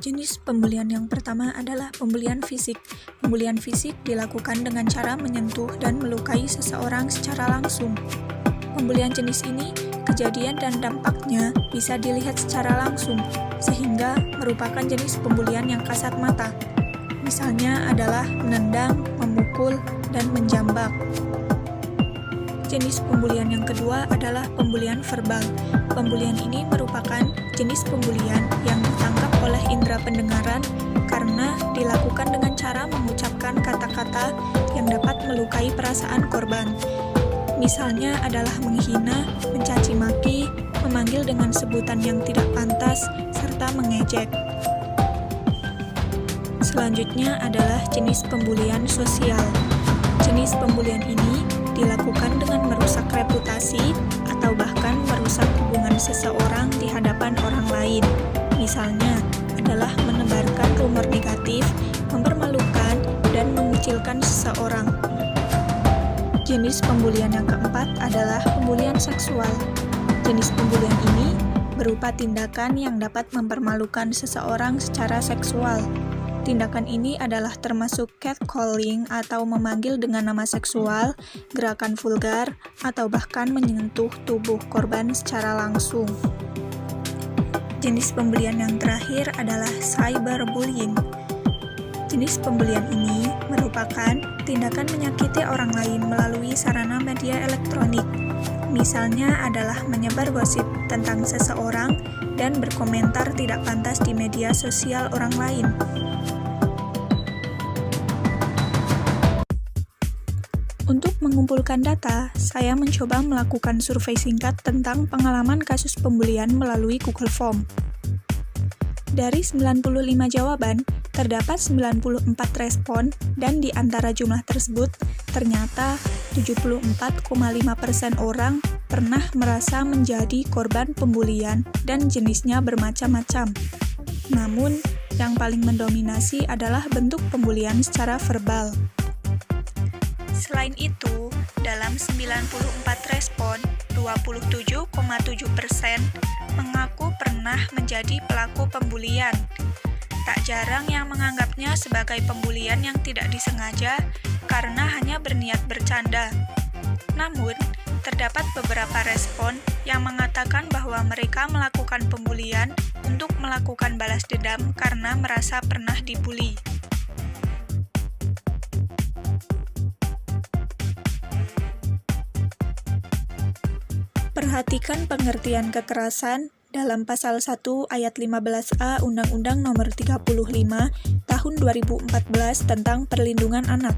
Jenis pembulian yang pertama adalah pembulian fisik. Pembulian fisik dilakukan dengan cara menyentuh dan melukai seseorang secara langsung. Pembulian jenis ini, kejadian dan dampaknya bisa dilihat secara langsung, sehingga merupakan jenis pembulian yang kasat mata. Misalnya adalah menendang, memukul, dan menjambak. Jenis pembulian yang kedua adalah pembulian verbal. Pembulian ini merupakan jenis pembulian yang ditangkap oleh indera pendengaran karena dilakukan dengan cara mengucapkan kata-kata yang dapat melukai perasaan korban. Misalnya adalah menghina, mencaci maki, memanggil dengan sebutan yang tidak pantas, serta mengejek. Selanjutnya adalah jenis pembulian sosial. Jenis pembulian ini dilakukan dengan merusak reputasi atau bahkan merusak hubungan seseorang di hadapan orang lain. Misalnya adalah menebarkan rumor negatif, mempermalukan, dan mengucilkan seseorang. Jenis pembulian yang keempat adalah pembulian seksual. Jenis pembulian ini berupa tindakan yang dapat mempermalukan seseorang secara seksual. Tindakan ini adalah termasuk catcalling atau memanggil dengan nama seksual, gerakan vulgar, atau bahkan menyentuh tubuh korban secara langsung. Jenis pembulian yang terakhir adalah cyberbullying. Jenis pembulian ini merupakan tindakan menyakiti orang lain melalui sarana media elektronik. Misalnya adalah menyebar gosip tentang seseorang dan berkomentar tidak pantas di media sosial orang lain. Untuk mengumpulkan data, saya mencoba melakukan survei singkat tentang pengalaman kasus pembulian melalui Google Form. Dari 95 jawaban, terdapat 94 respon, dan di antara jumlah tersebut, ternyata 74,5% orang pernah merasa menjadi korban pembulian dan jenisnya bermacam-macam. Namun, yang paling mendominasi adalah bentuk pembulian secara verbal. Selain itu, dalam 94 respon, 27,7% mengaku pernah menjadi pelaku pembulian. Tak jarang yang menganggapnya sebagai pembulian yang tidak disengaja karena hanya berniat bercanda. Namun, terdapat beberapa respon yang mengatakan bahwa mereka melakukan pembulian untuk melakukan balas dendam karena merasa pernah dibuli. Perhatikan pengertian kekerasan dalam pasal 1 ayat 15A Undang-Undang Nomor 35 Tahun 2014 tentang Perlindungan Anak.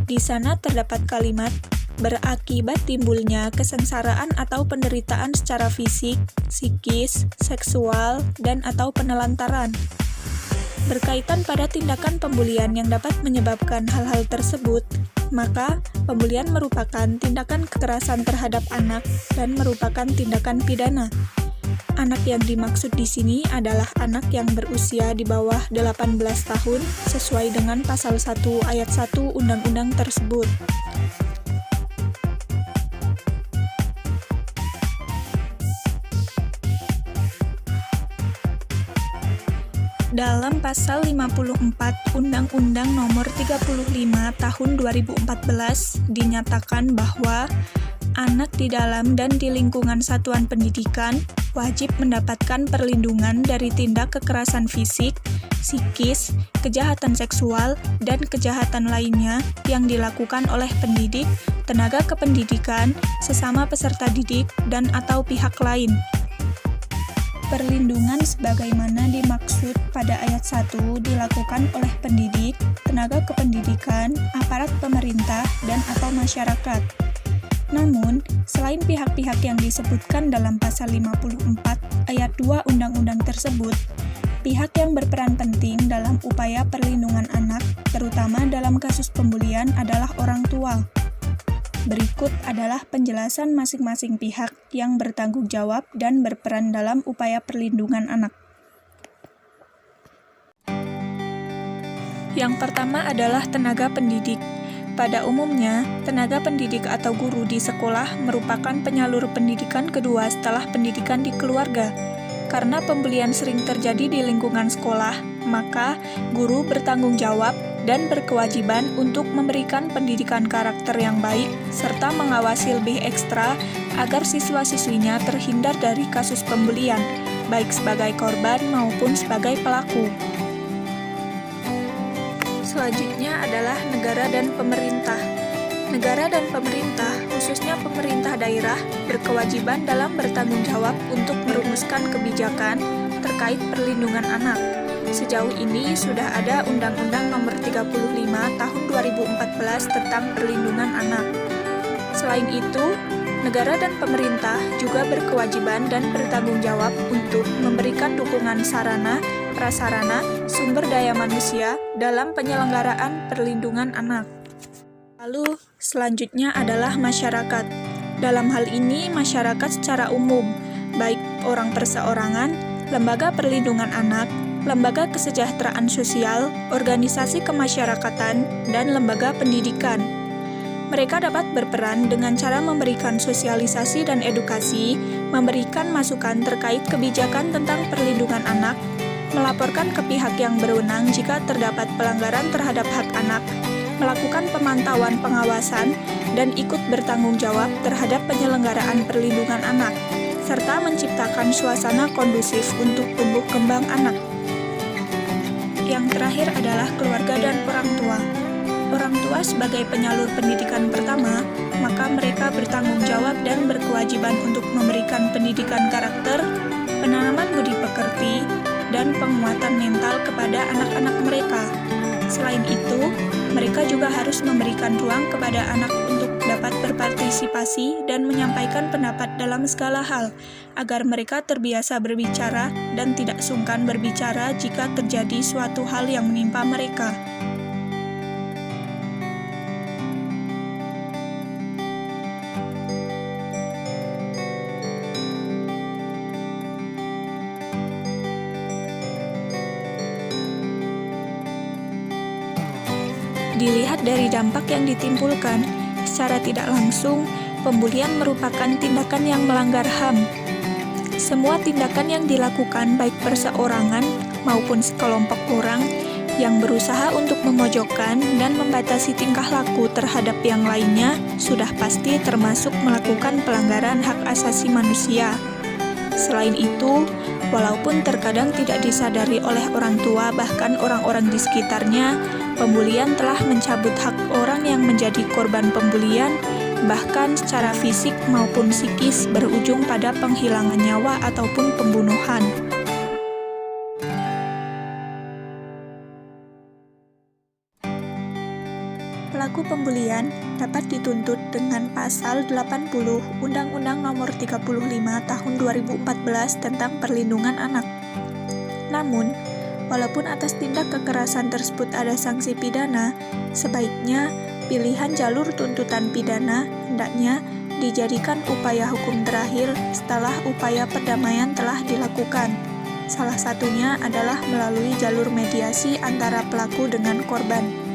Di sana terdapat kalimat berakibat timbulnya kesengsaraan atau penderitaan secara fisik, psikis, seksual, dan atau penelantaran. Berkaitan pada tindakan pembulian yang dapat menyebabkan hal-hal tersebut, maka pembulian merupakan tindakan kekerasan terhadap anak dan merupakan tindakan pidana. Anak yang dimaksud di sini adalah anak yang berusia di bawah 18 tahun sesuai dengan pasal 1 ayat 1 undang-undang tersebut. Dalam pasal 54 Undang-Undang Nomor 35 Tahun 2014 dinyatakan bahwa anak di dalam dan di lingkungan satuan pendidikan wajib mendapatkan perlindungan dari tindak kekerasan fisik, psikis, kejahatan seksual, dan kejahatan lainnya yang dilakukan oleh pendidik, tenaga kependidikan, sesama peserta didik, dan atau pihak lain. Perlindungan sebagaimana dimaksud pada ayat 1 dilakukan oleh pendidik, tenaga kependidikan, aparat pemerintah, dan atau masyarakat. Namun, selain pihak-pihak yang disebutkan dalam pasal 54 ayat 2 undang-undang tersebut, pihak yang berperan penting dalam upaya perlindungan anak, terutama dalam kasus pembulian adalah orang tua. Berikut adalah penjelasan masing-masing pihak yang bertanggung jawab dan berperan dalam upaya perlindungan anak. Yang pertama adalah tenaga pendidik. Pada umumnya, tenaga pendidik atau guru di sekolah merupakan penyalur pendidikan kedua setelah pendidikan di keluarga. Karena pembulian sering terjadi di lingkungan sekolah, maka guru bertanggung jawab dan berkewajiban untuk memberikan pendidikan karakter yang baik serta mengawasi lebih ekstra agar siswa-siswinya terhindar dari kasus pembulian, baik sebagai korban maupun sebagai pelaku. Selanjutnya adalah negara dan pemerintah. Negara dan pemerintah, khususnya pemerintah daerah, berkewajiban dalam bertanggung jawab untuk merumuskan kebijakan terkait perlindungan anak. Sejauh ini sudah ada Undang-Undang Nomor 35 Tahun 2014 tentang perlindungan anak. Selain itu, negara dan pemerintah juga berkewajiban dan bertanggung jawab untuk memberikan dukungan sarana, prasarana, sumber daya manusia dalam penyelenggaraan perlindungan anak. Lalu, selanjutnya adalah masyarakat. Dalam hal ini, masyarakat secara umum, baik orang perseorangan, lembaga perlindungan anak, lembaga kesejahteraan sosial, organisasi kemasyarakatan, dan lembaga pendidikan. Mereka dapat berperan dengan cara memberikan sosialisasi dan edukasi, memberikan masukan terkait kebijakan tentang perlindungan anak, melaporkan ke pihak yang berwenang jika terdapat pelanggaran terhadap hak anak, melakukan pemantauan pengawasan, dan ikut bertanggung jawab terhadap penyelenggaraan perlindungan anak, serta menciptakan suasana kondusif untuk tumbuh kembang anak. Yang terakhir adalah keluarga dan orang tua. Orang tua sebagai penyalur pendidikan pertama, maka mereka bertanggung jawab dan berkewajiban untuk memberikan pendidikan karakter, penanaman budi pekerti, dan penguatan mental kepada anak-anak mereka. Selain itu, mereka juga harus memberikan ruang kepada anak untuk dapat berpartisipasi dan menyampaikan pendapat dalam segala hal, agar mereka terbiasa berbicara dan tidak sungkan berbicara jika terjadi suatu hal yang menimpa mereka. Dilihat dari dampak yang ditimbulkan, secara tidak langsung, pembulian merupakan tindakan yang melanggar HAM. Semua tindakan yang dilakukan baik perseorangan maupun sekelompok orang yang berusaha untuk memojokkan dan membatasi tingkah laku terhadap yang lainnya sudah pasti termasuk melakukan pelanggaran hak asasi manusia. Selain itu, walaupun terkadang tidak disadari oleh orang tua bahkan orang-orang di sekitarnya, pembulian telah mencabut hak orang yang menjadi korban pembulian, bahkan secara fisik maupun psikis berujung pada penghilangan nyawa ataupun pembunuhan. Pelaku pembulian dapat dituntut dengan pasal 80 Undang-Undang Nomor 35 Tahun 2014 tentang Perlindungan Anak. Namun, walaupun atas tindak kekerasan tersebut ada sanksi pidana, sebaiknya pilihan jalur tuntutan pidana hendaknya dijadikan upaya hukum terakhir setelah upaya perdamaian telah dilakukan. Salah satunya adalah melalui jalur mediasi antara pelaku dengan korban.